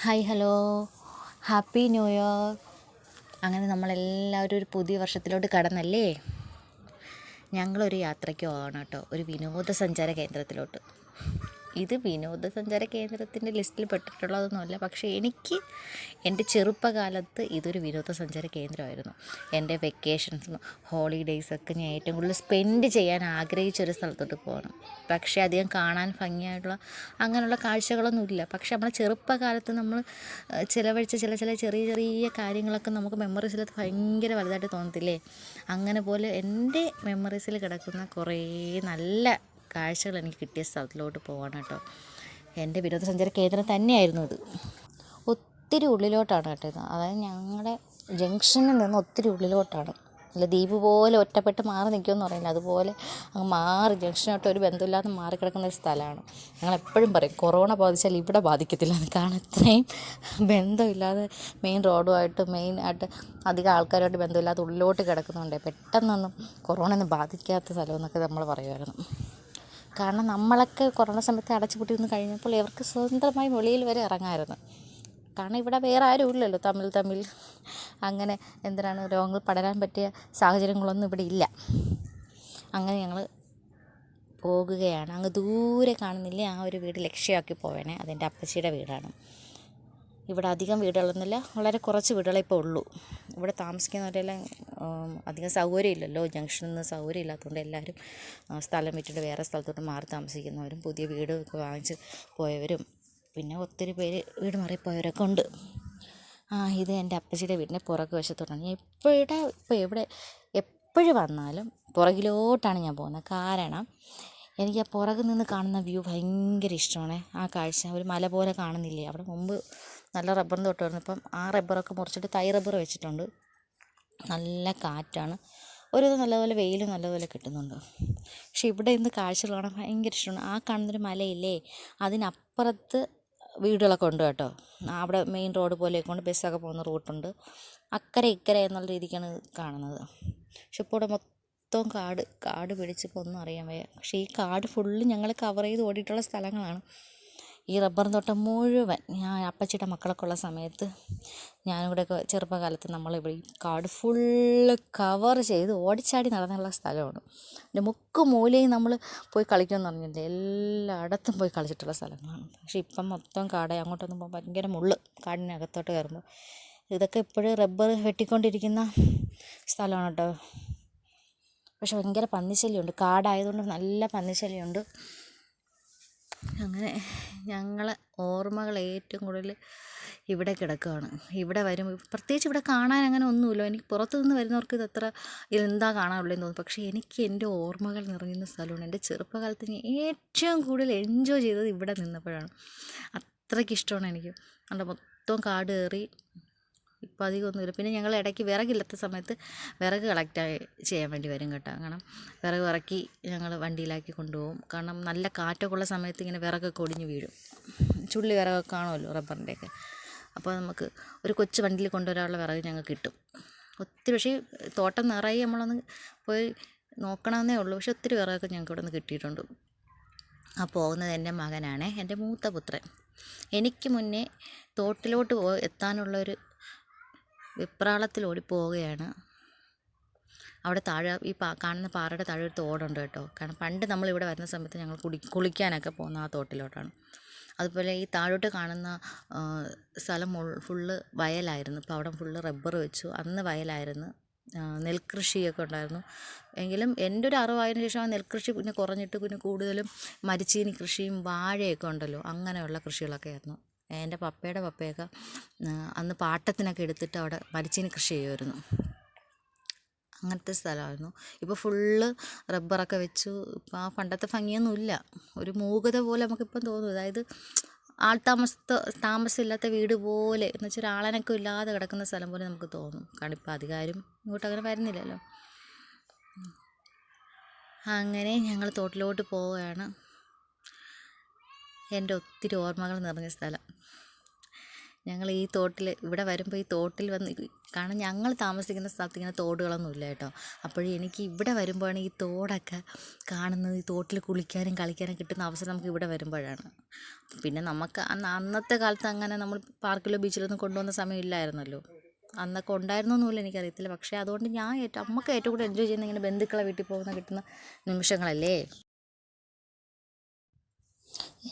Hi hello happy new year. അങ്ങനെ നമ്മളെല്ലാവരും ഒരു പുതിയ വർഷത്തിലോട്ട് കടന്നല്ലേ. ഞങ്ങളൊരു യാത്രയ്ക്ക് പോകണം കേട്ടോ, ഒരു വിനോദസഞ്ചാര കേന്ദ്രത്തിലോട്ട്. ഇത് വിനോദസഞ്ചാര കേന്ദ്രത്തിൻ്റെ ലിസ്റ്റിൽ പെട്ടിട്ടുള്ളതൊന്നുമല്ല, പക്ഷേ എനിക്ക് എൻ്റെ ചെറുപ്പകാലത്ത് ഇതൊരു വിനോദസഞ്ചാര കേന്ദ്രമായിരുന്നു. എൻ്റെ വെക്കേഷൻസും ഹോളിഡേയ്സൊക്കെ ഞാൻ ഏറ്റവും കൂടുതൽ സ്പെൻഡ് ചെയ്യാൻ ആഗ്രഹിച്ചൊരു സ്ഥലത്തോട്ട് പോകണം. പക്ഷേ അധികം കാണാൻ ഭംഗിയായിട്ടുള്ള അങ്ങനെയുള്ള കാഴ്ചകളൊന്നുമില്ല. പക്ഷേ നമ്മുടെ ചെറുപ്പകാലത്ത് നമ്മൾ ചിലവഴിച്ച ചില ചെറിയ ചെറിയ കാര്യങ്ങളൊക്കെ നമുക്ക് മെമ്മറീസിലത് ഭയങ്കര വലുതായിട്ട് തോന്നത്തില്ലേ. അങ്ങനെ പോലെ എൻ്റെ മെമ്മറീസിൽ കിടക്കുന്ന കുറേ നല്ല കാഴ്ചകൾ എനിക്ക് കിട്ടിയ സ്ഥലത്തിലോട്ട് പോകണം കേട്ടോ. എൻ്റെ വിനോദസഞ്ചാര കേന്ദ്രം തന്നെയായിരുന്നു ഇത്. ഒത്തിരി ഉള്ളിലോട്ടാണ് കേട്ടോ ഇത്. അതായത് ഞങ്ങളുടെ ജംഗ്ഷനിൽ നിന്ന് ഒത്തിരി ഉള്ളിലോട്ടാണ്. അല്ല ദ്വീപ് പോലെ ഒറ്റപ്പെട്ട് മാറി നിൽക്കുമെന്ന് പറയില്ല, അതുപോലെ അങ്ങ് മാറി ജംഗ്ഷനോട്ട് ഒരു ബന്ധമില്ലാതെ മാറി കിടക്കുന്ന ഒരു സ്ഥലമാണ്. ഞങ്ങളെപ്പോഴും പറയും കൊറോണ ബാധിച്ചാൽ ഇവിടെ ബാധിക്കത്തില്ല എന്ന്. കാരണം അത്രയും ബന്ധമില്ലാതെ മെയിൻ റോഡുമായിട്ട് മെയിനായിട്ട് അധികം ആൾക്കാരുമായിട്ട് ബന്ധമില്ലാതെ ഉള്ളിലോട്ട് കിടക്കുന്നുണ്ട്. പെട്ടെന്നൊന്നും കൊറോണ ഒന്നും ബാധിക്കാത്ത സ്ഥലമെന്നൊക്കെ നമ്മൾ പറയുമായിരുന്നു. കാരണം നമ്മളൊക്കെ കൊറോണ സമയത്ത് അടച്ചുപൂട്ടി നിന്ന് കഴിഞ്ഞപ്പോൾ ഇവർക്ക് സ്വന്തമായി വെളിയിൽ വരെ ഇറങ്ങാമായിരുന്നു. കാരണം ഇവിടെ വേറെ ആരും ഇല്ലല്ലോ. തമ്മിൽ അങ്ങനെ എന്തിനാണ് രോഗങ്ങൾ പടരാൻ പറ്റിയ സാഹചര്യങ്ങളൊന്നും ഇവിടെ ഇല്ല. അങ്ങനെ ഞങ്ങൾ പോകുകയാണ്. അങ്ങ് ദൂരെ കാണുന്നില്ലേ ആ ഒരു വീട് ലക്ഷ്യമാക്കി പോവേണേ, അതെൻ്റെ അപ്പച്ചിയുടെ വീടാണ്. ഇവിടെ അധികം വീടുകളൊന്നുമില്ല, വളരെ കുറച്ച് വീടുകളെ ഇപ്പോൾ ഉള്ളൂ. ഇവിടെ താമസിക്കുന്നവരെല്ലാം അധികം സൗകര്യമില്ലല്ലോ, ജംഗ്ഷനിൽ നിന്ന് സൗകര്യം ഇല്ലാത്തതുകൊണ്ട് എല്ലാവരും സ്ഥലം വിട്ടിട്ട് വേറെ സ്ഥലത്തോട്ട് മാറി താമസിക്കുന്നവരും പുതിയ വീട് വാങ്ങിച്ച് പോയവരും പിന്നെ ഒത്തിരി പേര് വീട് മാറിപ്പോയവരൊക്കെ ഉണ്ട്. ഇത് എൻ്റെ അപ്പച്ചിയുടെ വീടിൻ്റെ പുറകു വശത്തോട്ടാണ്. ഇപ്പോൾ എപ്പോഴും വന്നാലും പുറകിലോട്ടാണ് ഞാൻ പോകുന്നത്. കാരണം എനിക്ക് ആ പുറകിൽ നിന്ന് കാണുന്ന വ്യൂ ഭയങ്കര ഇഷ്ടമാണ്. ആ കാഴ്ച ഒരു മല പോലെ കാണുന്നില്ലേ. അവിടെ മുമ്പ് നല്ല റബ്ബർ തോട്ടമായിരുന്നു. ഇപ്പം ആ റബ്ബറൊക്കെ മുറിച്ചിട്ട് തൈ റബ്ബർ വെച്ചിട്ടുണ്ട്. നല്ല കാറ്റാണ്, ഒരു നല്ലപോലെ വെയിലും നല്ലപോലെ കിട്ടുന്നുണ്ട്. പക്ഷെ ഇവിടെ ഇന്ന് കാഴ്ചകൾ കാണാൻ ഭയങ്കര ഇഷ്ടമാണ്. ആ കാണുന്നൊരു മലയില്ലേ, അതിനപ്പുറത്ത് വീടുകളൊക്കെ ഉണ്ട് കേട്ടോ. അവിടെ മെയിൻ റോഡ് പോലെയൊക്കെ കൊണ്ട് ബസ്സൊക്കെ പോകുന്ന റൂട്ടുണ്ട്. അക്കരെ ഇക്കരെ എന്നുള്ള രീതിക്കാണ് കാണുന്നത്. പക്ഷെ ഇപ്പോൾ ഇവിടെ മൊത്തം കാട് പിടിച്ചപ്പോൾ ഒന്നും അറിയാൻ വയ്യ. പക്ഷേ ഈ കാട് ഫുള്ള് ഞങ്ങൾ കവർ ചെയ്ത് ഓടിയിട്ടുള്ള സ്ഥലങ്ങളാണ്. ഈ റബ്ബർ തോട്ടം മുഴുവൻ ഞാൻ അപ്പച്ചിയുടെ മക്കളൊക്കെ ഉള്ള സമയത്ത് ഞാനിവിടെയൊക്കെ ചെറുപ്പകാലത്ത് നമ്മളിവിടെ ഈ കാട് ഫുള്ള് കവർ ചെയ്ത് ഓടിച്ചാടി നടന്നുള്ള സ്ഥലമാണ്. എൻ്റെ മൂലയും നമ്മൾ പോയി കളിക്കുമെന്ന് പറഞ്ഞില്ലേ, എല്ലായിടത്തും പോയി കളിച്ചിട്ടുള്ള സ്ഥലങ്ങളാണ്. പക്ഷേ ഇപ്പം മൊത്തം കാടായി. അങ്ങോട്ടൊന്നും പോകാൻ ഭയങ്കര മുള്ള് കാടിനകത്തോട്ട് കയറുമ്പോൾ. ഇതൊക്കെ ഇപ്പോഴും റബ്ബർ വെട്ടിക്കൊണ്ടിരിക്കുന്ന സ്ഥലമാണ് കേട്ടോ. പക്ഷെ ഭയങ്കര പന്നിശല്യമുണ്ട്, കാടായതുകൊണ്ട് നല്ല പന്നിശല്യമുണ്ട്. അങ്ങനെ ഞങ്ങളെ ഓർമ്മകൾ ഏറ്റവും കൂടുതൽ ഇവിടെ കിടക്കുകയാണ്. ഇവിടെ വരുമ്പോൾ പ്രത്യേകിച്ച് ഇവിടെ കാണാൻ അങ്ങനെ ഒന്നുമില്ല. എനിക്ക് പുറത്തു നിന്ന് വരുന്നവർക്ക് ഇതെന്താ കാണാനുള്ളതെന്ന് തോന്നും. പക്ഷേ എനിക്ക് എൻ്റെ ഓർമ്മകൾ നിറയുന്ന സ്ഥലമാണ്. എൻ്റെ ചെറുപ്പകാലത്ത് ഞാൻ ഏറ്റവും കൂടുതൽ എൻജോയ് ചെയ്തത് ഇവിടെ നിന്നപ്പോഴാണ്. അത്രയ്ക്ക് ഇഷ്ടമാണ് എനിക്ക്. അവിടെ മൊത്തം കാട് കയറി. ഇപ്പം അധികമൊന്നുമില്ല. പിന്നെ ഞങ്ങൾ ഇടയ്ക്ക് വിറകില്ലാത്ത സമയത്ത് വിറക് കളക്ട് ചെയ്യാൻ വേണ്ടി വരും കേട്ടോ. കാരണം വിറക് ഇറക്കി ഞങ്ങൾ വണ്ടിയിലാക്കി കൊണ്ടുപോകും. കാരണം നല്ല കാറ്റൊക്കെ ഉള്ള സമയത്ത് ഇങ്ങനെ വിറകൊക്കെ ഒടിഞ്ഞ് വീഴും. ചുള്ളി വിറകൊക്കെ കാണുമല്ലോ റബ്ബറിൻ്റെയൊക്കെ. അപ്പോൾ നമുക്ക് ഒരു കൊച്ചു വണ്ടിയിൽ കൊണ്ടുവരാനുള്ള വിറക് ഞങ്ങൾക്ക് കിട്ടും ഒത്തിരി. പക്ഷേ തോട്ടം നിറയെ നമ്മളൊന്ന് പോയി നോക്കണമെന്നേ ഉള്ളൂ. പക്ഷെ ഒത്തിരി വിറകൊക്കെ ഞങ്ങൾക്ക് ഇവിടെ നിന്ന് കിട്ടിയിട്ടുണ്ട്. ആ പോകുന്നത് എൻ്റെ മകനാണ്, എൻ്റെ മൂത്ത പുത്രൻ. എനിക്ക് മുന്നേ തോട്ടിലോട്ട് എത്താനുള്ളൊരു വെപ്രാളത്തിൽ ഓടിപ്പോവുകയാണ്. അവിടെ താഴെ ഈ കാണുന്ന പാറയുടെ താഴെ ഒരു തോടുണ്ട് കേട്ടോ. കാരണം പണ്ട് നമ്മളിവിടെ വരുന്ന സമയത്ത് ഞങ്ങൾ കുളിക്കാനൊക്കെ പോകുന്ന ആ തോട്ടിലോട്ടാണ്. അതുപോലെ ഈ താഴോട്ട് കാണുന്ന സ്ഥലം ഫുള്ള് വയലായിരുന്നു. ഇപ്പോൾ അവിടെ ഫുള്ള് റബ്ബർ വെച്ചു. അന്ന് വയലായിരുന്നു, നെൽകൃഷിയൊക്കെ ഉണ്ടായിരുന്നു. എങ്കിലും എൻ്റെ ഒരു അറിവായതിനു ശേഷം ആ നെൽകൃഷി പിന്നെ കുറഞ്ഞിട്ട് പിന്നെ കൂടുതലും മരിച്ചീനി കൃഷിയും വാഴയൊക്കെ ഉണ്ടല്ലോ, അങ്ങനെയുള്ള കൃഷികളൊക്കെ ആയിരുന്നു. എൻ്റെ പപ്പയുടെ പപ്പയൊക്കെ അന്ന് പാട്ടത്തിനൊക്കെ എടുത്തിട്ട് അവിടെ മരിച്ചീനി കൃഷി ചെയ്യുമായിരുന്നു. അങ്ങനത്തെ സ്ഥലമായിരുന്നു. ഇപ്പോൾ ഫുള്ള് റബ്ബറൊക്കെ വെച്ചു. ഇപ്പോൾ ആ പണ്ടത്തെ ഭംഗിയൊന്നുമില്ല. ഒരു മൂകത പോലെ നമുക്കിപ്പം തോന്നും. അതായത് താമസമില്ലാത്ത വീട് പോലെ, എന്ന് വെച്ചാൽ ഒരാളനക്കം ഇല്ലാതെ കിടക്കുന്ന സ്ഥലം പോലെ നമുക്ക് തോന്നും. കാരണം ഇപ്പം അധികാരം ഇങ്ങോട്ട് അങ്ങനെ വരുന്നില്ലല്ലോ. അങ്ങനെ ഞങ്ങൾ തോട്ടിലോട്ട് പോവുകയാണ്. എൻ്റെ ഒത്തിരി ഓർമ്മകൾ നിറഞ്ഞ സ്ഥലം. ഞങ്ങൾ ഈ തോട്ടിൽ ഇവിടെ വരുമ്പോൾ ഈ തോട്ടിൽ വന്ന് കാരണം ഞങ്ങൾ താമസിക്കുന്ന സ്ഥലത്ത് ഇങ്ങനെ തോടുകളൊന്നും ഇല്ല കേട്ടോ. അപ്പോഴും എനിക്ക് ഇവിടെ വരുമ്പോഴാണ് ഈ തോടൊക്കെ കാണുന്നത്. ഈ തോട്ടിൽ കുളിക്കാനും കളിക്കാനും കിട്ടുന്ന അവസരം നമുക്ക് ഇവിടെ വരുമ്പോഴാണ്. പിന്നെ നമുക്ക് അന്നത്തെ കാലത്ത് അങ്ങനെ നമ്മൾ പാർക്കിലോ ബീച്ചിലൊന്നും കൊണ്ടുവന്ന സമയം ഇല്ലായിരുന്നല്ലോ. അന്നൊക്കെ ഉണ്ടായിരുന്നൊന്നുമില്ല എനിക്കറിയത്തില്ല. പക്ഷേ അതുകൊണ്ട് നമുക്ക് ഏറ്റവും കൂടുതൽ എൻജോയ് ചെയ്യുന്ന ഇങ്ങനെ ബന്ധുക്കളെ വീട്ടിൽ പോകുന്ന കിട്ടുന്ന നിമിഷങ്ങളല്ലേ.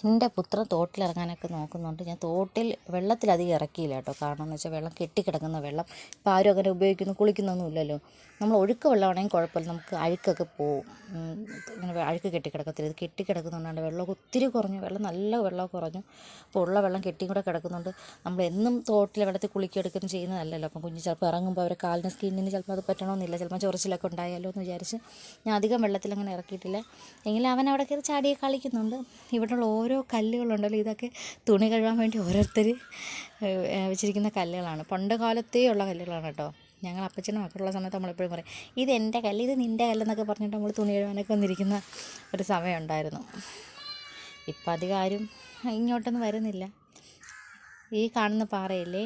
എൻ്റെ പുത്രൻ തോട്ടിലിറങ്ങാനൊക്കെ നോക്കുന്നുണ്ട്. ഞാൻ തോട്ടിൽ വെള്ളത്തിലധികം ഇറക്കിയില്ല കേട്ടോ. കാരണം എന്ന് വെച്ചാൽ വെള്ളം കെട്ടിക്കിടക്കുന്ന വെള്ളം ഇപ്പം ആരും അങ്ങനെ കുളിക്കുന്നൊന്നും ഇല്ലല്ലോ. നമ്മൾ ഒഴുക്ക് വെള്ളമാണെങ്കിൽ കുഴപ്പമില്ല, നമുക്ക് അഴുക്കൊക്കെ പോവും. ഇങ്ങനെ അഴുക്ക് കെട്ടിക്കിടക്കത്തില്ല. ഇത് കെട്ടിക്കിടക്കുന്നുണ്ട്. വെള്ളമൊക്കെ ഒത്തിരി കുറഞ്ഞു, നല്ല വെള്ളമൊക്കെ കുറഞ്ഞു. അപ്പോൾ ഉള്ള വെള്ളം കെട്ടിയും കൂടെ കിടക്കുന്നുണ്ട്. നമ്മൾ എന്നും തോട്ടിലെ വെള്ളത്തിൽ കുളിക്കുകയെടുക്കുകയും ചെയ്യുന്നതല്ലല്ലോ. അപ്പം കുഞ്ഞ് ചിലപ്പോൾ ഇറങ്ങുമ്പോൾ അവരെ കാലിന് സ്കിന്നിന് ചിലപ്പോൾ അത് പറ്റണമെന്നില്ല, ചിലപ്പോൾ ചൊറിച്ചിലൊക്കെ ഉണ്ടായാലോ എന്ന് വിചാരിച്ച് ഞാൻ അധികം വെള്ളത്തിൽ അങ്ങനെ ഇറക്കിയിട്ടില്ല. എങ്കിലും അവൻ അവിടെ കയറി ചാടിയെ കളിക്കുന്നുണ്ട്. ഇവിടെയുള്ള ഓരോ കല്ലുകളുണ്ടല്ലോ, ഇതൊക്കെ തുണി കഴുകാൻ വേണ്ടി ഓരോരുത്തർ വെച്ചിരിക്കുന്ന കല്ലുകളാണ്. പണ്ട് കാലത്തേ ഉള്ള കല്ലുകളാണ് കേട്ടോ. ഞങ്ങൾ അപ്പച്ചനും മക്കളുള്ള സമയത്ത് നമ്മളെപ്പോഴും പറയും ഇത് എൻ്റെ കല്ല്, ഇത് നിൻ്റെ കല്ലെന്നൊക്കെ പറഞ്ഞിട്ട് നമ്മൾ തുണി കഴുകാനൊക്കെ വന്നിരിക്കുന്ന ഒരു സമയം ഉണ്ടായിരുന്നു. ഇപ്പം അധികം ആരും ഇങ്ങോട്ടൊന്നും വരുന്നില്ല. ഈ കാണുന്ന പാറയില്ലേ,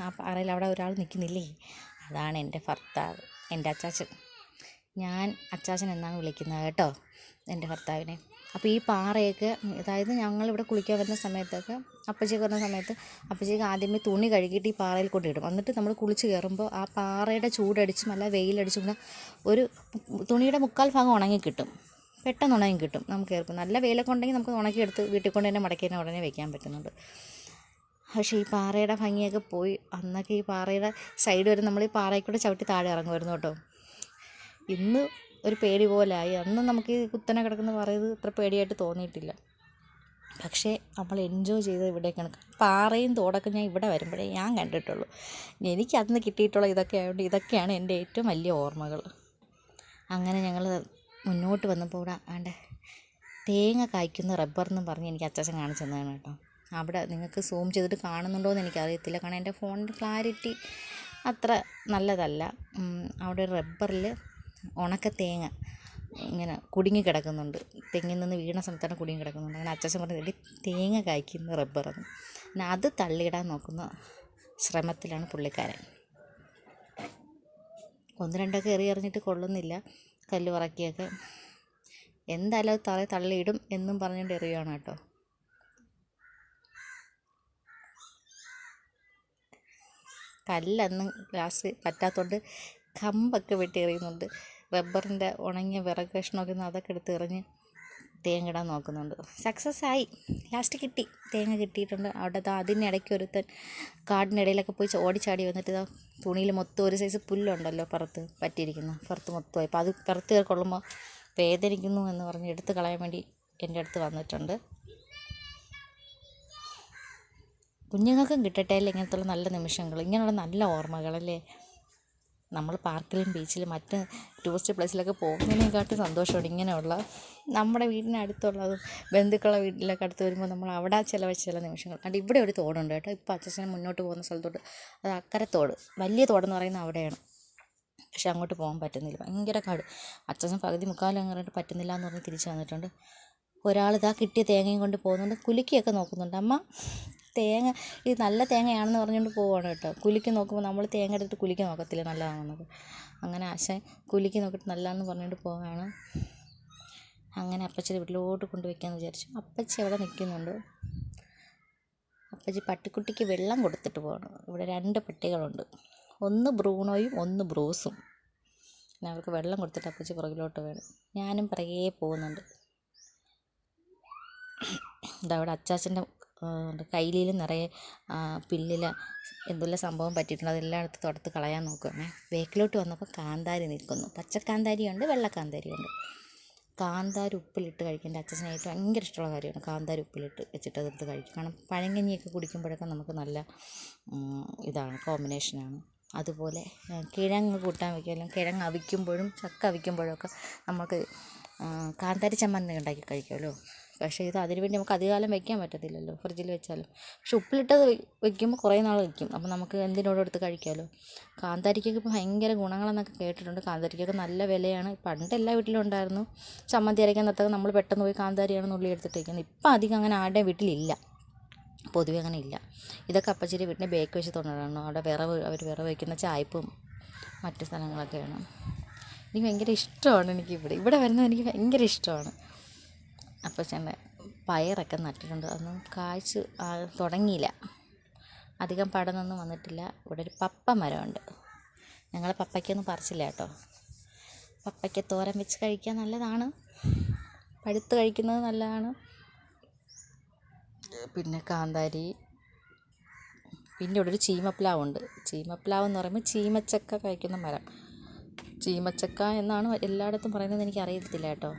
ആ പാറയിൽ അവിടെ ഒരാൾ നിൽക്കുന്നില്ലേ, അതാണ് എൻ്റെ ഭർത്താവ്, എൻ്റെ അച്ചാച്ചൻ. ഞാൻ അച്ചാച്ചൻ എന്നാണ് വിളിക്കുന്നത് കേട്ടോ എൻ്റെ ഭർത്താവിനെ. അപ്പോൾ ഈ പാറയൊക്കെ, അതായത് ഞങ്ങളിവിടെ കുളിക്കാൻ വരുന്ന സമയത്തൊക്കെ അപ്പച്ചിക്ക് വരുന്ന സമയത്ത് അപ്പച്ചിക്ക് ആദ്യമേ തുണി കഴുകിയിട്ട് ഈ പാറയിൽ കൊണ്ടിടും. എന്നിട്ട് നമ്മൾ കുളിച്ച് കയറുമ്പോൾ ആ പാറയുടെ ചൂടടിച്ചും അല്ല വെയിലടിച്ചും കൂടെ ഒരു തുണിയുടെ 3/4 ഭാഗം ഉണങ്ങി കിട്ടും, പെട്ടെന്ന് ഉണങ്ങി കിട്ടും. നമുക്ക് കയറുമ്പോൾ നല്ല വെയിലൊക്കെ ഉണ്ടെങ്കിൽ നമുക്ക് ഉണക്കിയെടുത്ത് വീട്ടിൽ കൊണ്ട് തന്നെ മടക്കി തന്നെ ഉടനെ വെക്കാൻ പറ്റുന്നുണ്ട്. പക്ഷേ ഈ പാറയുടെ ഭംഗിയൊക്കെ പോയി. അന്നൊക്കെ ഈ പാറയുടെ സൈഡ് വരെ നമ്മൾ ഈ പാറയിൽ കൂടെ ചവിട്ടി താഴെ ഇറങ്ങുമായിരുന്നു കേട്ടോ. ഇന്ന് ഒരു പേടി പോലായി. അന്ന് നമുക്ക് ഈ കുത്തനെ കിടക്കുന്ന പറയുന്നത് ഇത്ര പേടിയായിട്ട് തോന്നിയിട്ടില്ല. പക്ഷേ നമ്മൾ എൻജോയ് ചെയ്ത് ഇവിടേക്കാണ്. പാറയും തോടൊക്കെ ഞാൻ ഇവിടെ വരുമ്പോഴേ ഞാൻ കണ്ടിട്ടുള്ളൂ. എനിക്ക് അന്ന് കിട്ടിയിട്ടുള്ള ഇതൊക്കെ ആയതുകൊണ്ട് ഇതൊക്കെയാണ് എൻ്റെ ഏറ്റവും വലിയ ഓർമ്മകൾ. അങ്ങനെ ഞങ്ങൾ മുന്നോട്ട് വന്നപ്പോൾ ഇവിടെ ആണ്ട് തേങ്ങ കായ്ക്കുന്ന റബ്ബറെന്നും പറഞ്ഞ് എനിക്ക് അച്ചാച്ചൻ കാണിച്ചു തന്നതാണ് കേട്ടോ. അവിടെ നിങ്ങൾക്ക് സൂം ചെയ്തിട്ട് കാണുന്നുണ്ടോ എന്ന് എനിക്കറിയത്തില്ല, കാരണം എൻ്റെ ഫോണിൻ്റെ ക്ലാരിറ്റി അത്ര നല്ലതല്ല. അവിടെ റബ്ബറിൽ ഉണക്ക തേങ്ങ ഇങ്ങനെ കുടുങ്ങി കിടക്കുന്നുണ്ട്. തെങ്ങിൽ നിന്ന് വീണ സമയത്താണ് കുടുങ്ങി കിടക്കുന്നുണ്ട്. അങ്ങനെ അച്ചാച്ചൻ പറഞ്ഞിട്ട് തേങ്ങ കായ്ക്കുന്ന റബ്ബറെന്ന്. പിന്നെ അത് തള്ളിയിടാൻ നോക്കുന്ന ശ്രമത്തിലാണ് പുള്ളിക്കാരൻ. 1-2 എറിഞ്ഞിട്ട് കൊള്ളുന്നില്ല, കല്ല് പറക്കിയൊക്കെ. എന്തായാലും അത് തള്ളിയിടും എന്നും പറഞ്ഞുകൊണ്ട് എറിയുകയാണ് കേട്ടോ. കല്ലൊന്നും ലാസ്റ്റ് പറ്റാത്തതുകൊണ്ട് കമ്പൊക്കെ വെട്ടി എറിയുന്നുണ്ട്. റബ്ബറിൻ്റെ ഉണങ്ങിയ വിറക് കഷ്ണമൊക്കെ അതൊക്കെ എടുത്ത് എറിഞ്ഞ് തേങ്ങ ഇടാൻ നോക്കുന്നുണ്ട്. സക്സസ് ആയി, ലാസ്റ്റ് കിട്ടി, തേങ്ങ കിട്ടിയിട്ടുണ്ട്. അവിടെ അതിനിടയ്ക്ക് ഒരുത്തൻ കാടിനിടയിലൊക്കെ പോയി ഓടിച്ചാടി വന്നിട്ട് തുണിയിൽ മൊത്തം ഒരു സൈസ് പുല്ലുണ്ടല്ലോ പുറത്ത് പറ്റിയിരിക്കുന്നു, പുറത്ത് മൊത്തമായി. അപ്പോൾ അത് പുറത്ത് കയറി കൊള്ളുമ്പോൾ വേദനിക്കുന്നു എന്ന് പറഞ്ഞ് എടുത്ത് കളയാൻ വേണ്ടി എൻ്റെ അടുത്ത് വന്നിട്ടുണ്ട്. കുഞ്ഞുങ്ങൾക്കും കിട്ടട്ടെ അല്ലേ ഇങ്ങനത്തുള്ള നല്ല നിമിഷങ്ങൾ, ഇങ്ങനെയുള്ള നല്ല ഓർമ്മകളല്ലേ. നമ്മൾ പാർക്കിലും ബീച്ചിലും മറ്റ് ടൂറിസ്റ്റ് പ്ലേസിലൊക്കെ പോകുന്നതിനെക്കാട്ടും സന്തോഷമാണ് ഇങ്ങനെയുള്ള നമ്മുടെ വീടിനടുത്തുള്ളതും ബന്ധുക്കളുടെ വീട്ടിലൊക്കെ അടുത്ത് വരുമ്പോൾ നമ്മൾ അവിടെ ചിലവഴിച്ച ചില നിമിഷങ്ങൾ. അതുകൊണ്ട് ഇവിടെ ഒരു തോടുണ്ട് കേട്ടോ. ഇപ്പോൾ അച്ഛനെ മുന്നോട്ട് പോകുന്ന സ്ഥലത്തോട്ട്, അത് അക്കരെ തോട്, വലിയ തോടെന്ന് പറയുന്നത് അവിടെയാണ്. പക്ഷെ അങ്ങോട്ട് പോകാൻ പറ്റുന്നില്ല, ഭയങ്കര കാട്. അച്ഛൻ പകുതി മുക്കാലും അങ്ങോട്ട് പറ്റുന്നില്ല എന്ന് പറഞ്ഞ് തിരിച്ചു വന്നിട്ടുണ്ട്. ഒരാൾ കിട്ടിയ തേങ്ങയും കൊണ്ട് പോകുന്നുണ്ട്, കുലുക്കിയൊക്കെ നോക്കുന്നുണ്ട്. അമ്മ തേങ്ങ ഇത് നല്ല തേങ്ങയാണെന്ന് പറഞ്ഞുകൊണ്ട് പോവുകയാണ് കേട്ടോ. കുലുക്കി നോക്കുമ്പോൾ നമ്മൾ തേങ്ങ എടുത്തിട്ട് കുലുക്കി നോക്കത്തില്ല നല്ലതാണെന്നത്. അങ്ങനെ അച്ഛൻ കുലുക്കി നോക്കിയിട്ട് നല്ലതാണെന്ന് പറഞ്ഞുകൊണ്ട് പോവുകയാണ്. അങ്ങനെ അപ്പച്ചിയുടെ വീട്ടിലോട്ട് കൊണ്ടുവയ്ക്കാമെന്ന് വിചാരിച്ചു. അപ്പച്ചി അവിടെ നിൽക്കുന്നുണ്ട്. അപ്പച്ചി പട്ടിക്കുട്ടിക്ക് വെള്ളം കൊടുത്തിട്ട് പോകണം. ഇവിടെ 2 പട്ടികളുണ്ട്, ഒന്ന് ബ്രൂണോയും ഒന്ന് ബ്രൂസും. പിന്നെ അവർക്ക് വെള്ളം കൊടുത്തിട്ട് അപ്പച്ചി പുറകിലോട്ട് വേണം. ഞാനും പിറകേ പോകുന്നുണ്ട്. ഇതവിടെ അച്ചാച്ചൻ്റെ കയ്യിൽ നിറയെ പില്ലിൽ എന്തെല്ലാം സംഭവം പറ്റിയിട്ടുണ്ട്, അതെല്ലാം എടുത്ത് തുടത്ത് കളയാൻ നോക്കുകയാണേ. ബേക്കിലോട്ട് വന്നപ്പോൾ കാന്താരി നിൽക്കുന്നു. പച്ചക്കാന്താരിയുണ്ട്, വെള്ളക്കാന്താരിയുണ്ട്. കാന്താരി ഉപ്പിലിട്ട് കഴിക്കാൻ എൻ്റെ അച്ഛന് ഏറ്റവും ഭയങ്കര ഇഷ്ടമുള്ള കാര്യമാണ്. കാന്താരി ഉപ്പിലിട്ട് വെച്ചിട്ട് അതെടുത്ത് കഴിക്കും. കാരണം പഴങ്കഞ്ഞിയൊക്കെ കുടിക്കുമ്പോഴൊക്കെ നമുക്ക് നല്ല ഇതാണ്, കോമ്പിനേഷനാണ്. അതുപോലെ കിഴങ്ങ് കൂട്ടാൻ വയ്ക്കാനും കിഴങ്ങ് അവിക്കുമ്പോഴും ചക്ക അവിക്കുമ്പോഴൊക്കെ നമുക്ക് കാന്താരി ചമ്മന്തി ഉണ്ടാക്കി കഴിക്കുമല്ലോ. പക്ഷേ ഇത് അതിന് വേണ്ടി നമുക്ക് അധികകാലം വയ്ക്കാൻ പറ്റത്തില്ലല്ലോ ഫ്രിഡ്ജിൽ വെച്ചാലും. പക്ഷെ ഉപ്പിലിട്ടത് വയ്ക്കുമ്പോൾ കുറേ നാൾ വയ്ക്കും. അപ്പോൾ നമുക്ക് എന്തിനോടും എടുത്ത് കഴിക്കാമല്ലോ. കാന്താരിക്കൊക്കെ ഇപ്പോൾ ഭയങ്കര ഗുണങ്ങളെന്നൊക്കെ കേട്ടിട്ടുണ്ട്. കാന്താരിക്കൊക്കെ നല്ല വിലയാണ്. പണ്ട് എല്ലാ വീട്ടിലും ഉണ്ടായിരുന്നു. ചമ്മന്തി അരയ്ക്കാൻ നിർത്തക നമ്മൾ പെട്ടെന്ന് പോയി കാന്താരിയാണ് നുള്ളി എടുത്തിട്ട് വയ്ക്കുന്നത്. ഇപ്പം അധികം അങ്ങനെ ആരുടെയും വീട്ടിലില്ല. പൊതുവെ അങ്ങനെ ഇല്ല. ഇതൊക്കെ അപ്പച്ചിയുടെ വീട്ടിൻ്റെ ബേക്ക് വശത്തുകൊണ്ടാണ്. അവിടെ അവർ വിറവ് വയ്ക്കുന്ന ചായപ്പും മറ്റു സ്ഥലങ്ങളൊക്കെയാണ്. എനിക്ക് ഭയങ്കര ഇഷ്ടമാണ്. ഇവിടെ വരുന്നത് എനിക്ക് ഭയങ്കര ഇഷ്ടമാണ്. അപ്പച്ചൻ്റെ പയറൊക്കെ നട്ടിട്ടുണ്ട്. അതൊന്നും കായ്ച്ച് തുടങ്ങിയില്ല, അധികം പടർന്നൊന്നും വന്നിട്ടില്ല. ഇവിടെ ഒരു പപ്പ മരമുണ്ട്. ഞങ്ങൾ പപ്പയ്ക്കൊന്നും പറിച്ചില്ല കേട്ടോ. പപ്പയ്ക്ക തോരൻ വെച്ച് കഴിക്കാൻ നല്ലതാണ്, പഴുത്ത് കഴിക്കുന്നത് നല്ലതാണ്. പിന്നെ കാന്താരി, പിന്നെ ഇവിടെ ഒരു ചീമപ്ലാവുണ്ട്. ചീമപ്ലാവ് എന്ന് പറയുമ്പോൾ ചീമച്ചക്ക കഴിക്കുന്ന മരം. ചീമച്ചക്ക എന്നാണ് എല്ലായിടത്തും പറയുന്നത്, എനിക്ക് അറിയത്തില്ല കേട്ടോ.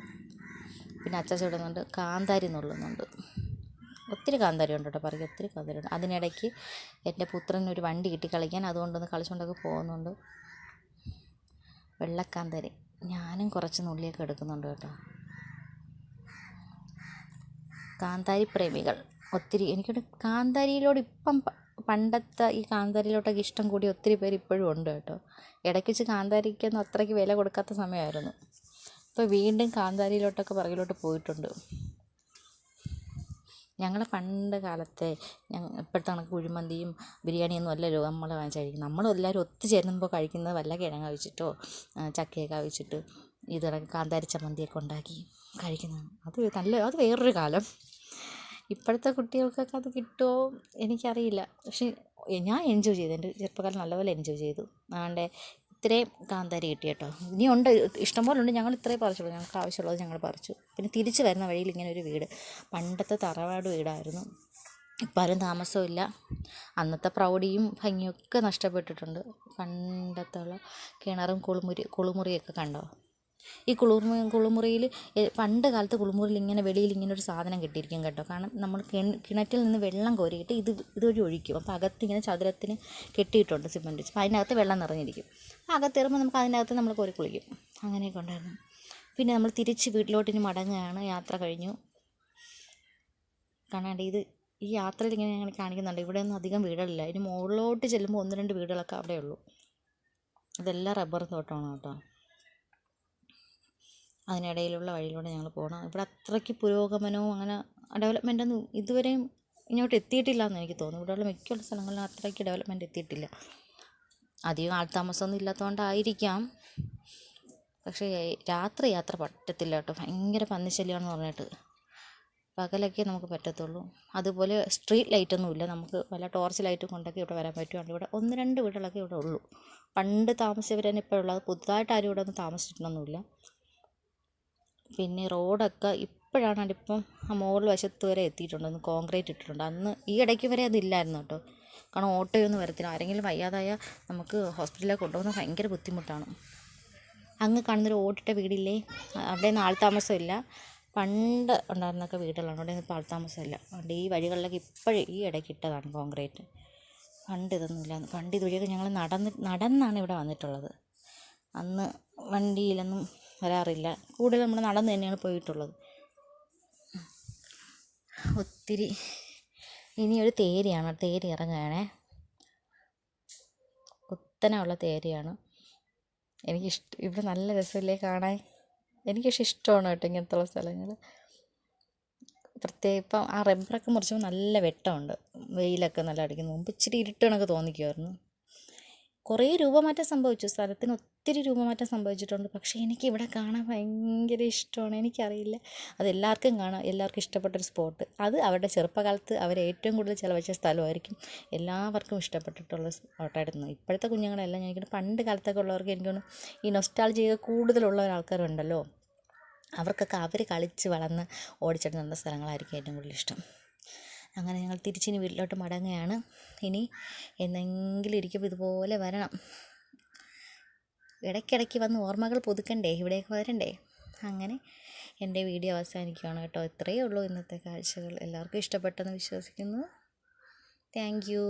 പിന്നെ അച്ചാച്ച ഇടുന്നുണ്ട്, കാന്താരി നുള്ളുന്നുണ്ട്. ഒത്തിരി കാന്താരി ഉണ്ട് കേട്ടോ, പറയും ഒത്തിരി കാന്താരി ഉണ്ട്. അതിനിടയ്ക്ക് എൻ്റെ പുത്രൻ ഒരു വണ്ടി കിട്ടി കളിക്കാൻ, അതുകൊണ്ടൊന്ന് കളിച്ചുകൊണ്ടൊക്കെ പോകുന്നുണ്ട്. വെള്ളക്കാന്താരി ഞാനും കുറച്ച് നുള്ളിയൊക്കെ എടുക്കുന്നുണ്ട് കേട്ടോ. കാന്താരി പ്രേമികൾ ഒത്തിരി, എനിക്കോട് കാന്താരിയിലോട് ഇപ്പം പണ്ടത്തെ ഈ കാന്താരിയിലോട്ടൊക്കെ ഇഷ്ടം കൂടി ഒത്തിരി പേര് ഇപ്പോഴും ഉണ്ട് കേട്ടോ. ഇടയ്ക്ക് വെച്ച് കാന്താരിക്കൊന്നും അത്രയ്ക്ക് വില കൊടുക്കാത്ത സമയമായിരുന്നു. ഇപ്പോൾ വീണ്ടും കാന്താരിയിലോട്ടൊക്കെ പുറകിലോട്ട് പോയിട്ടുണ്ട്. ഞങ്ങൾ പണ്ട് കാലത്തെ ഇപ്പോഴത്തെ കണക്ക് കുഴിമന്തിയും ബിരിയാണിയൊന്നും അല്ലല്ലോ നമ്മൾ വാങ്ങിച്ച് കഴിക്കുന്നത്. നമ്മളെല്ലാവരും ഒത്തുചേരുമ്പോൾ കഴിക്കുന്നത് വല്ല കിഴങ്ങ് വെച്ചിട്ടോ ചക്കയൊക്കെ വെച്ചിട്ട് കണക്ക് കാന്താരി ചമ്മന്തിയൊക്കെ ഉണ്ടാക്കി കഴിക്കുന്നതാണ്. അത് വേറൊരു കാലം. ഇപ്പോഴത്തെ കുട്ടികൾക്കൊക്കെ അത് കിട്ടുമോ എനിക്കറിയില്ല. പക്ഷേ ഞാൻ എൻജോയ് ചെയ്തു, എൻ്റെ ചെറുപ്പക്കാലം നല്ലപോലെ എൻജോയ് ചെയ്തു. ആണ്ടെ ഇത്രയും കാന്താരി കിട്ടി കേട്ടോ. ഇനിയുണ്ട്, ഇഷ്ടംപോലെ ഉണ്ട്. ഞങ്ങൾ ഇത്രയും പറിച്ചുള്ളൂ, ഞങ്ങൾക്ക് ആവശ്യമുള്ളത് ഞങ്ങൾ പറിച്ചു. പിന്നെ തിരിച്ച് വരുന്ന വഴിയിൽ ഇങ്ങനെ ഒരു വീട്, പണ്ടത്തെ തറവാട് വീടായിരുന്നു. ഇപ്പം ആരും താമസമില്ല. അന്നത്തെ പ്രൗഢിയും ഭംഗിയൊക്കെ നഷ്ടപ്പെട്ടിട്ടുണ്ട്. പണ്ടത്തെ ഉള്ള കിണറും കുളിമുറിയൊക്കെ കണ്ടോ? ഈ കുളിമുറിയിൽ പണ്ട് കാലത്ത് കുളിമുറിയിൽ ഇങ്ങനെ വെളിയിൽ ഇങ്ങനെ ഒരു സാധനം കെട്ടിയിരിക്കും കേട്ടോ. കാരണം നമ്മൾ കിണറ്റിൽ നിന്ന് വെള്ളം കോരിയിട്ട് ഇതുവഴി ഒഴിക്കും. അപ്പോൾ അകത്ത് ഇങ്ങനെ ചതുരത്തിന് കെട്ടിയിട്ടുണ്ട് സിമൻറ്റ് വെച്ച്. അപ്പോൾ അതിനകത്ത് വെള്ളം നിറഞ്ഞിരിക്കും. അപ്പോൾ അകത്തേറുമ്പോൾ നമുക്ക് അതിനകത്ത് നമ്മൾ കോരി കുളിക്കും. അങ്ങനെയൊക്കെ ഉണ്ടായിരുന്നു. പിന്നെ നമ്മൾ തിരിച്ച് വീട്ടിലോട്ടിന് മടങ്ങുകയാണ്. യാത്ര കഴിഞ്ഞു. കാണാണ്ട് ഈ യാത്രയിൽ ഇങ്ങനെ ഞങ്ങൾ കാണിക്കുന്നുണ്ട്. ഇവിടെയൊന്നും അധികം വീടുകളില്ല. ഇനി മുകളിലോട്ട് ചെല്ലുമ്പോൾ 1-2 വീടുകളൊക്കെ അവിടെ ഉള്ളൂ. ഇതെല്ലാം റബ്ബർ തോട്ടമാണ് കേട്ടോ. അതിനിടയിലുള്ള വഴിയിലൂടെ ഞങ്ങൾ പോകണം. ഇവിടെ അത്രയ്ക്ക് പുരോഗമനവും അങ്ങനെ ഡെവലപ്മെൻറ്റൊന്നും ഇതുവരെയും ഇങ്ങോട്ട് എത്തിയിട്ടില്ല എന്ന് എനിക്ക് തോന്നുന്നു. ഇവിടെയുള്ള മിക്കുള്ള സ്ഥലങ്ങളിലും അത്രയ്ക്ക് ഡെവലപ്മെൻറ്റ് എത്തിയിട്ടില്ല. അധികം ആൾത്താമസമൊന്നും ഇല്ലാത്തതുകൊണ്ടായിരിക്കാം. പക്ഷേ രാത്രി യാത്ര പറ്റത്തില്ല കേട്ടോ, ഭയങ്കര പന്നിശല്യമാണെന്ന് പറഞ്ഞിട്ട്. പകലൊക്കെ നമുക്ക് പറ്റത്തുള്ളൂ. അതുപോലെ സ്ട്രീറ്റ് ലൈറ്റൊന്നുമില്ല. നമുക്ക് വല്ല ടോർച്ച് ലൈറ്റും കൊണ്ടൊക്കെ ഇവിടെ വരാൻ പറ്റുവാണെങ്കിൽ ഇവിടെ 1-2 വീടുകളൊക്കെ ഇവിടെ ഉള്ളൂ. പണ്ട് താമസിച്ചവർ തന്നെ ഇപ്പോഴുള്ളത്. പുതുതായിട്ട് ആരും ഇവിടെ ഒന്നും താമസിച്ചിട്ടൊന്നുമില്ല. പിന്നെ റോഡൊക്കെ ഇപ്പോഴാണ് ഇപ്പം മുകൾ വശത്ത് വരെ എത്തിയിട്ടുണ്ട്, കോൺക്രീറ്റ് ഇട്ടിട്ടുണ്ട്. അന്ന് ഈ ഇടയ്ക്ക് വരെ അതില്ലായിരുന്നു കേട്ടോ. കാരണം ഓട്ടോയൊന്നും വരത്തില്ല. ആരെങ്കിലും വയ്യാതായാൽ നമുക്ക് ഹോസ്പിറ്റലിൽ കൊണ്ടുപോകുന്നത് ഭയങ്കര ബുദ്ധിമുട്ടാണ്. അങ്ങ് കാണുന്നൊരു ഓടിട്ട വീടില്ലേ, അവിടെയൊന്നും ആൾത്താമസമില്ല. പണ്ട് ഉണ്ടായിരുന്നൊക്കെ വീടുകളാണ്, അവിടെയൊന്നും ഇപ്പോൾ ആൾത്താമസമില്ല. അതുകൊണ്ട് ഈ വഴികളിലൊക്കെ ഇപ്പോഴും ഈ ഇടയ്ക്ക് ഇട്ടതാണ് കോൺക്രീറ്റ്. പണ്ട് ഇതൊന്നുമില്ല. പണ്ട് ഇതുവഴിയൊക്കെ ഞങ്ങൾ നടന്നാണ് ഇവിടെ വന്നിട്ടുള്ളത്. അന്ന് വണ്ടിയിലൊന്നും വരാറില്ല. കൂടുതൽ നമ്മൾ നടന്ന് തന്നെയാണ് പോയിട്ടുള്ളത്. ഒത്തിരി ഇനിയൊരു തേരിയാണ്, തേരി ഇറങ്ങുകയാണേ. കുത്തനെയുള്ള തേരിയാണ്. ഇവിടെ നല്ല രസമില്ലേ കാണാൻ. എനിക്കിപക്ഷെ ഇഷ്ടമാണ് കേട്ടോ ഇങ്ങനത്തുള്ള സ്ഥലങ്ങൾ. പ്രത്യേകം ഇപ്പം ആ റബ്ബറൊക്കെ മുറിച്ചപ്പോൾ നല്ല വെട്ടമുണ്ട്, വെയിലൊക്കെ നല്ല അടിക്കുന്നു. മുമ്പ് ഇച്ചിരി ഇരുട്ട് കണക്ക് തോന്നിക്കുമായിരുന്നു. കുറേ രൂപമാറ്റം സംഭവിച്ചു, സ്ഥലത്തിന് ഒത്തിരി രൂപമാറ്റം സംഭവിച്ചിട്ടുണ്ട്. പക്ഷേ എനിക്ക് ഇവിടെ കാണാൻ ഭയങ്കര ഇഷ്ടമാണ്. എനിക്കറിയില്ല, അതെല്ലാവർക്കും കാണാം, എല്ലാവർക്കും ഇഷ്ടപ്പെട്ടൊരു സ്പോട്ട്. അത് അവരുടെ ചെറുപ്പകാലത്ത് അവർ ഏറ്റവും കൂടുതൽ ചിലവഴിച്ച സ്ഥലമായിരിക്കും എല്ലാവർക്കും ഇഷ്ടപ്പെട്ടിട്ടുള്ള സ്പോട്ടായിരുന്നു. ഇപ്പോഴത്തെ കുഞ്ഞുങ്ങളെല്ലാം എനിക്ക് പണ്ട് കാലത്തൊക്കെ ഉള്ളവർക്ക് എനിക്കൊന്ന് ഈ നൊസ്റ്റാൾജിയ കൂടുതലുള്ള ആൾക്കാരുണ്ടല്ലോ, അവർക്കൊക്കെ അവർ കളിച്ച് വളർന്ന് ഓടിച്ചെടുത്ത് നടന്ന സ്ഥലങ്ങളായിരിക്കും ഏറ്റവും കൂടുതൽ ഇഷ്ടം. അങ്ങനെ ഞങ്ങൾ തിരിച്ചിനി വീട്ടിലോട്ട് മടങ്ങുകയാണ്. ഇനി എന്നെങ്കിലും ഇരിക്കുമ്പോൾ ഇതുപോലെ വരണം, ഇടയ്ക്കിടയ്ക്ക് വന്ന് ഓർമ്മകൾ പുതുക്കണ്ടേ, ഇവിടേക്ക് വരണ്ടേ. അങ്ങനെ എൻ്റെ വീഡിയോ അവസാനിക്കുകയാണ് കേട്ടോ. ഇത്രയേ ഉള്ളൂ ഇന്നത്തെ കാഴ്ചകൾ. എല്ലാവർക്കും ഇഷ്ടപ്പെട്ടെന്ന് വിശ്വസിക്കുന്നു. Thank you.